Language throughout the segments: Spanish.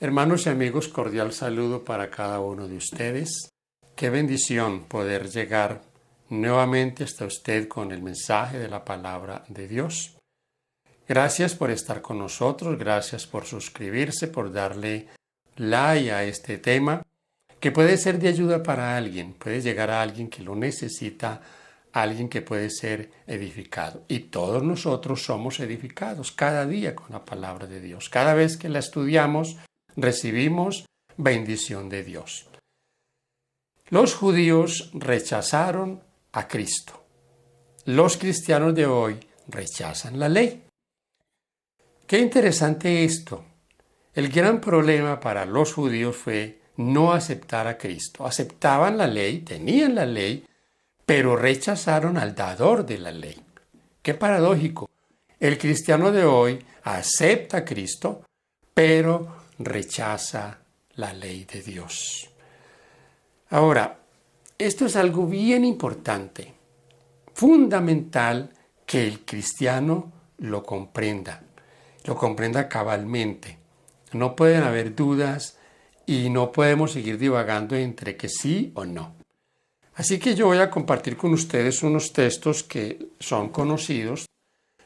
Hermanos y amigos, cordial saludo para cada uno de ustedes. Qué bendición poder llegar nuevamente hasta usted con el mensaje de la palabra de Dios. Gracias por estar con nosotros, gracias por suscribirse, por darle like a este tema, que puede ser de ayuda para alguien, puede llegar a alguien que lo necesita, alguien que puede ser edificado. Y todos nosotros somos edificados cada día con la palabra de Dios. Cada vez que la estudiamos, recibimos bendición de Dios. Los judíos rechazaron a Cristo. Los cristianos de hoy rechazan la ley. Qué interesante esto. El gran problema para los judíos fue no aceptar a Cristo. Aceptaban la ley, tenían la ley, pero rechazaron al dador de la ley. Qué paradójico. El cristiano de hoy acepta a Cristo, pero rechaza la ley de Dios. Ahora, esto es algo bien importante, fundamental que el cristiano lo comprenda cabalmente. No pueden haber dudas y no podemos seguir divagando entre que sí o no. Así que yo voy a compartir con ustedes unos textos que son conocidos,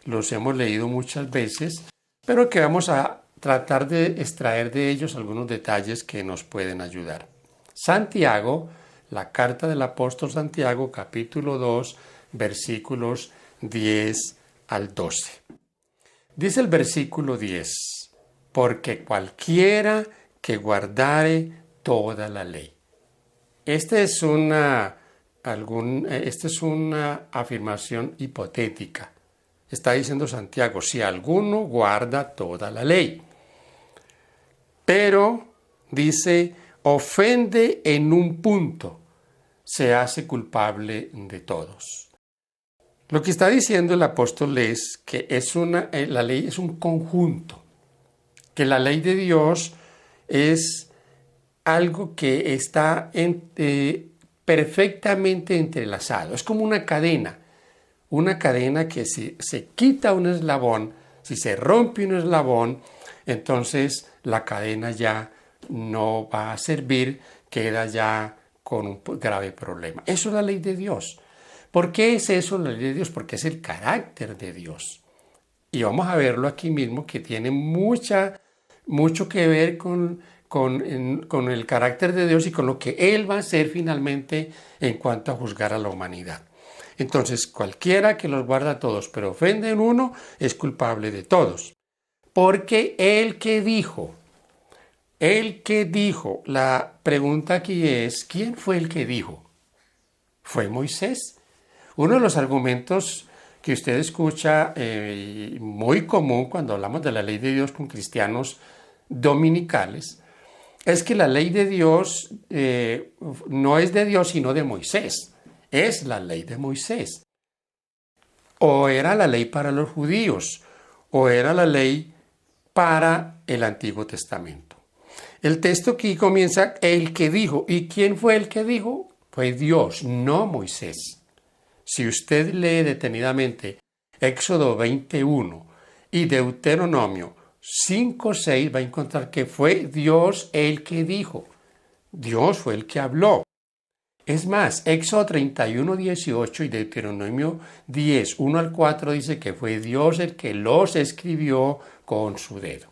los hemos leído muchas veces, pero que vamos a tratar de extraer de ellos algunos detalles que nos pueden ayudar. Santiago, la carta del apóstol Santiago, capítulo 2, versículos 10 al 12. Dice el versículo 10, porque cualquiera que guardare toda la ley. Esta es una afirmación hipotética. Está diciendo Santiago, si alguno guarda toda la ley. Pero, dice, ofende en un punto, se hace culpable de todos. Lo que está diciendo el apóstol es que la ley es un conjunto, que la ley de Dios es algo que está perfectamente entrelazado. Es como una cadena que si se quita un eslabón, si se rompe un eslabón, entonces la cadena ya no va a servir, queda ya con un grave problema. Eso es la ley de Dios. ¿Por qué es eso la ley de Dios? Porque es el carácter de Dios. Y vamos a verlo aquí mismo, que tiene mucho que ver con el carácter de Dios y con lo que Él va a hacer finalmente en cuanto a juzgar a la humanidad. Entonces, cualquiera que los guarda a todos, pero ofende en uno, es culpable de todos. Porque el que dijo, la pregunta aquí es, ¿quién fue el que dijo? Fue Moisés. Uno de los argumentos que usted escucha muy común cuando hablamos de la ley de Dios con cristianos dominicales, es que la ley de Dios no es de Dios sino de Moisés. Es la ley de Moisés. O era la ley para los judíos, o era la ley para el Antiguo Testamento. El texto aquí comienza, el que dijo. ¿Y quién fue el que dijo? Fue Dios, no Moisés. Si usted lee detenidamente Éxodo 21 y Deuteronomio 5:6, va a encontrar que fue Dios el que dijo. Dios fue el que habló. Es más, Éxodo 31:18 y Deuteronomio 10:1 al 4 dice que fue Dios el que los escribió con su dedo.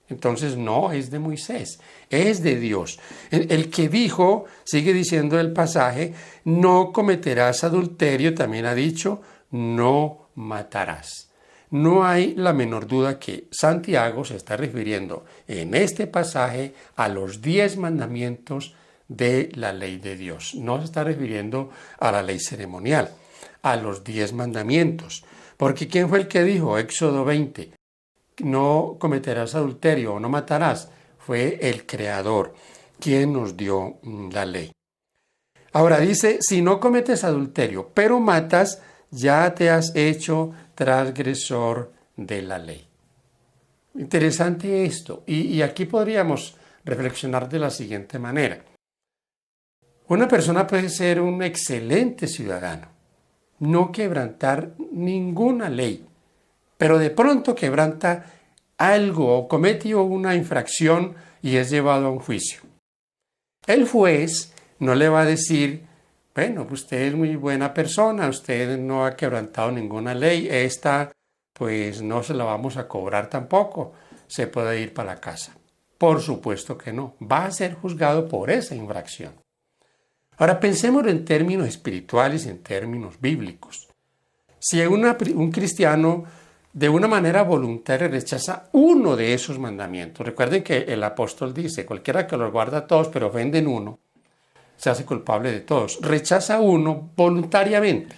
Entonces no es de Moisés, es de Dios. El que dijo, sigue diciendo el pasaje, no cometerás adulterio, también ha dicho, no matarás. No hay la menor duda que Santiago se está refiriendo en este pasaje a los 10 mandamientos de la ley de Dios. No se está refiriendo a la ley ceremonial, a los 10 mandamientos. Porque ¿quién fue el que dijo? Éxodo 20. No cometerás adulterio o no matarás. Fue el Creador quien nos dio la ley. Ahora dice, si no cometes adulterio, pero matas, ya te has hecho transgresor de la ley. Interesante esto. Y aquí podríamos reflexionar de la siguiente manera. Una persona puede ser un excelente ciudadano, no quebrantar ninguna ley, pero de pronto quebranta algo o cometió una infracción y es llevado a un juicio. El juez no le va a decir, bueno, usted es muy buena persona, usted no ha quebrantado ninguna ley, esta pues no se la vamos a cobrar tampoco, se puede ir para la casa. Por supuesto que no, va a ser juzgado por esa infracción. Ahora pensémoslo en términos espirituales y en términos bíblicos. Si un cristiano de una manera voluntaria rechaza uno de esos mandamientos, recuerden que el apóstol dice, cualquiera que los guarda todos pero ofende en uno, se hace culpable de todos. Rechaza uno voluntariamente.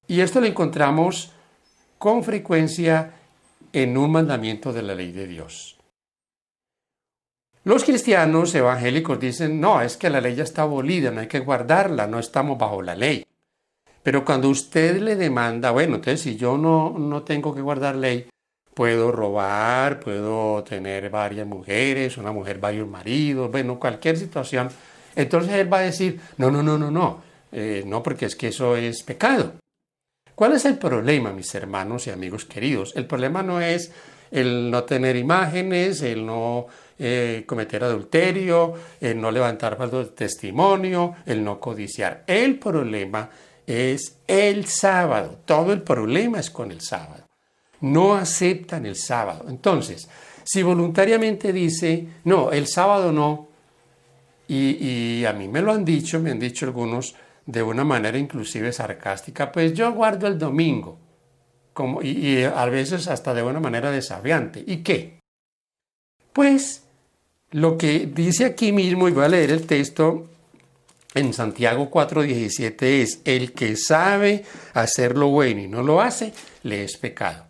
Y esto lo encontramos con frecuencia en un mandamiento de la ley de Dios. Los cristianos evangélicos dicen, no, es que la ley ya está abolida, no hay que guardarla, no estamos bajo la ley. Pero cuando usted le demanda, bueno, entonces si yo no tengo que guardar ley, puedo robar, puedo tener varias mujeres, una mujer varios maridos, bueno, cualquier situación. Entonces él va a decir, no, porque es que eso es pecado. ¿Cuál es el problema, mis hermanos y amigos queridos? El problema no es el no tener imágenes, el no cometer adulterio, el no levantar falso testimonio, el no codiciar. El problema es el sábado. Todo el problema es con el sábado. No aceptan el sábado. Entonces, si voluntariamente dice, no, el sábado no, y a mí me han dicho algunos de una manera inclusive sarcástica, pues yo guardo el domingo, y a veces hasta de una manera desafiante. ¿Y qué? Pues lo que dice aquí mismo, y voy a leer el texto en Santiago 4:17, es, el que sabe hacer lo bueno y no lo hace, le es pecado.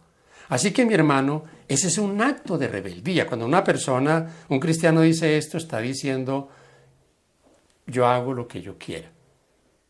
Así que mi hermano, ese es un acto de rebeldía. Cuando una persona, un cristiano dice esto, está diciendo, yo hago lo que yo quiera.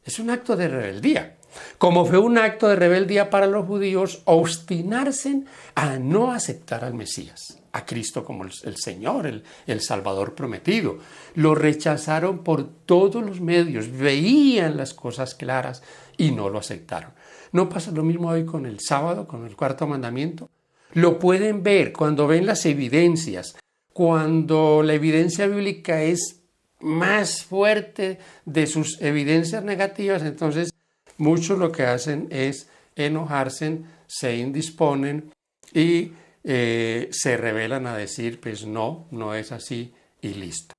Es un acto de rebeldía. Como fue un acto de rebeldía para los judíos obstinarse a no aceptar al Mesías, a Cristo como el Señor, el Salvador prometido. Lo rechazaron por todos los medios, veían las cosas claras y no lo aceptaron. ¿No pasa lo mismo hoy con el sábado, con el cuarto mandamiento? Lo pueden ver cuando ven las evidencias, cuando la evidencia bíblica es más fuerte de sus evidencias negativas, entonces muchos lo que hacen es enojarse, se indisponen y se rebelan a decir, pues no es así y listo.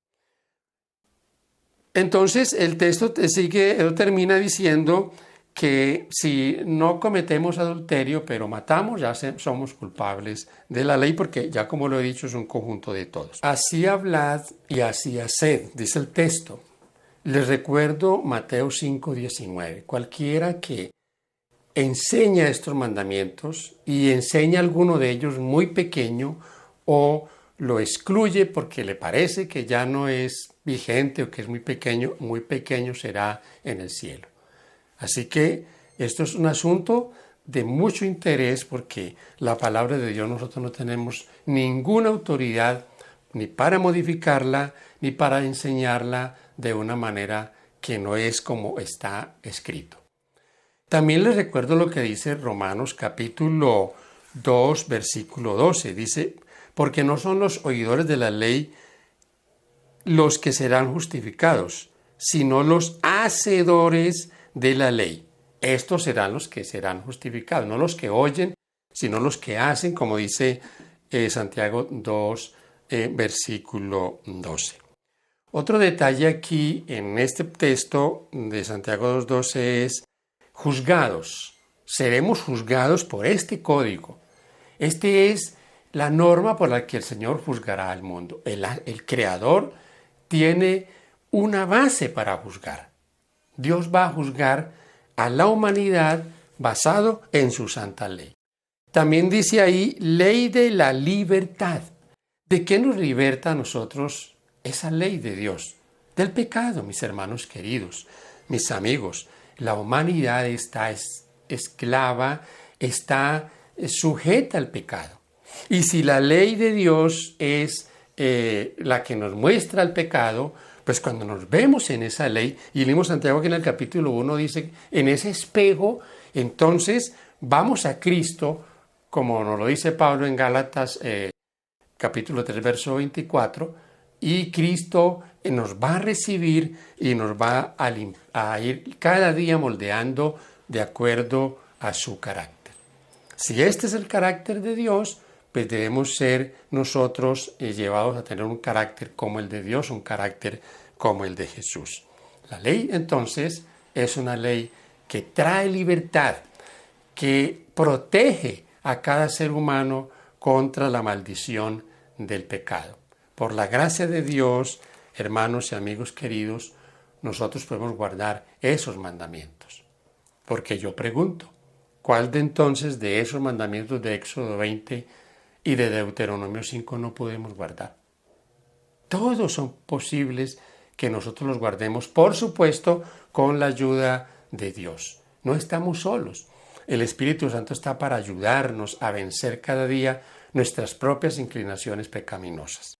Entonces el texto termina diciendo que si no cometemos adulterio, pero matamos, ya somos culpables de la ley, porque ya como lo he dicho, es un conjunto de todos. Así hablad y así haced, dice el texto. Les recuerdo Mateo 5:19. Cualquiera que enseña estos mandamientos y enseña alguno de ellos muy pequeño o lo excluye porque le parece que ya no es vigente o que es muy pequeño será en el cielo. Así que esto es un asunto de mucho interés porque la palabra de Dios nosotros no tenemos ninguna autoridad ni para modificarla ni para enseñarla de una manera que no es como está escrito. También les recuerdo lo que dice Romanos capítulo 2, versículo 12. Dice, porque no son los oidores de la ley los que serán justificados, sino los hacedores de la ley. Estos serán los que serán justificados, no los que oyen, sino los que hacen, como dice Santiago 2, versículo 12. Otro detalle aquí en este texto de Santiago 2.12 es juzgados. Seremos juzgados por este código. Este es la norma por la que el Señor juzgará al mundo. El Creador tiene una base para juzgar. Dios va a juzgar a la humanidad basado en su santa ley. También dice ahí, ley de la libertad. ¿De qué nos liberta a nosotros esa ley de Dios? Del pecado, mis hermanos queridos, mis amigos. La humanidad está esclava, está sujeta al pecado. Y si la ley de Dios es la que nos muestra el pecado, pues cuando nos vemos en esa ley, y leímos Santiago que en el capítulo 1 dice, en ese espejo, entonces vamos a Cristo, como nos lo dice Pablo en Gálatas capítulo 3, verso 24, y Cristo nos va a recibir y nos va a ir cada día moldeando de acuerdo a su carácter. Si este es el carácter de Dios, pues debemos ser nosotros llevados a tener un carácter como el de Dios, un carácter como el de Jesús. La ley, entonces, es una ley que trae libertad, que protege a cada ser humano contra la maldición del pecado. Por la gracia de Dios, hermanos y amigos queridos, nosotros podemos guardar esos mandamientos. Porque yo pregunto, ¿cuál de entonces de esos mandamientos de Éxodo 20 y de Deuteronomio 5 no podemos guardar? Todos son posibles que nosotros los guardemos, por supuesto, con la ayuda de Dios. No estamos solos. El Espíritu Santo está para ayudarnos a vencer cada día nuestras propias inclinaciones pecaminosas.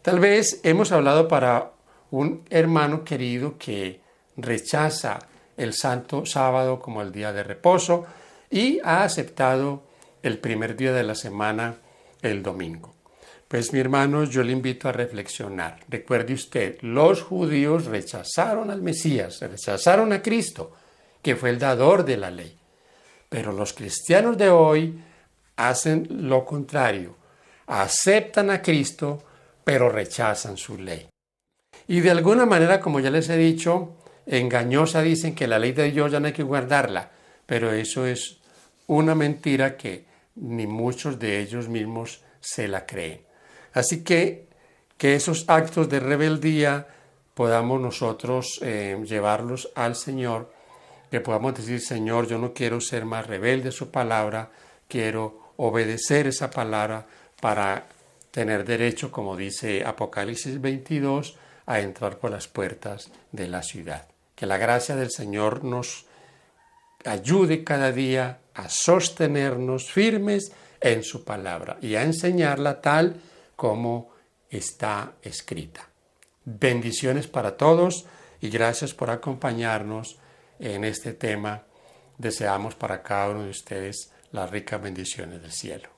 Tal vez hemos hablado para un hermano querido que rechaza el Santo Sábado como el día de reposo y ha aceptado el primer día de la semana, el domingo. Pues mi hermano, yo le invito a reflexionar. Recuerde usted, los judíos rechazaron al Mesías, rechazaron a Cristo, que fue el dador de la ley. Pero los cristianos de hoy hacen lo contrario, aceptan a Cristo, pero rechazan su ley. Y de alguna manera, como ya les he dicho, engañosa dicen que la ley de Dios ya no hay que guardarla, pero eso es una mentira que ni muchos de ellos mismos se la creen. Así que esos actos de rebeldía podamos nosotros llevarlos al Señor, que podamos decir, Señor, yo no quiero ser más rebelde a su palabra, quiero obedecer esa palabra para tener derecho, como dice Apocalipsis 22, a entrar por las puertas de la ciudad. Que la gracia del Señor nos ayude cada día a sostenernos firmes en su palabra y a enseñarla tal como está escrita. Bendiciones para todos y gracias por acompañarnos en este tema. Deseamos para cada uno de ustedes las ricas bendiciones del cielo.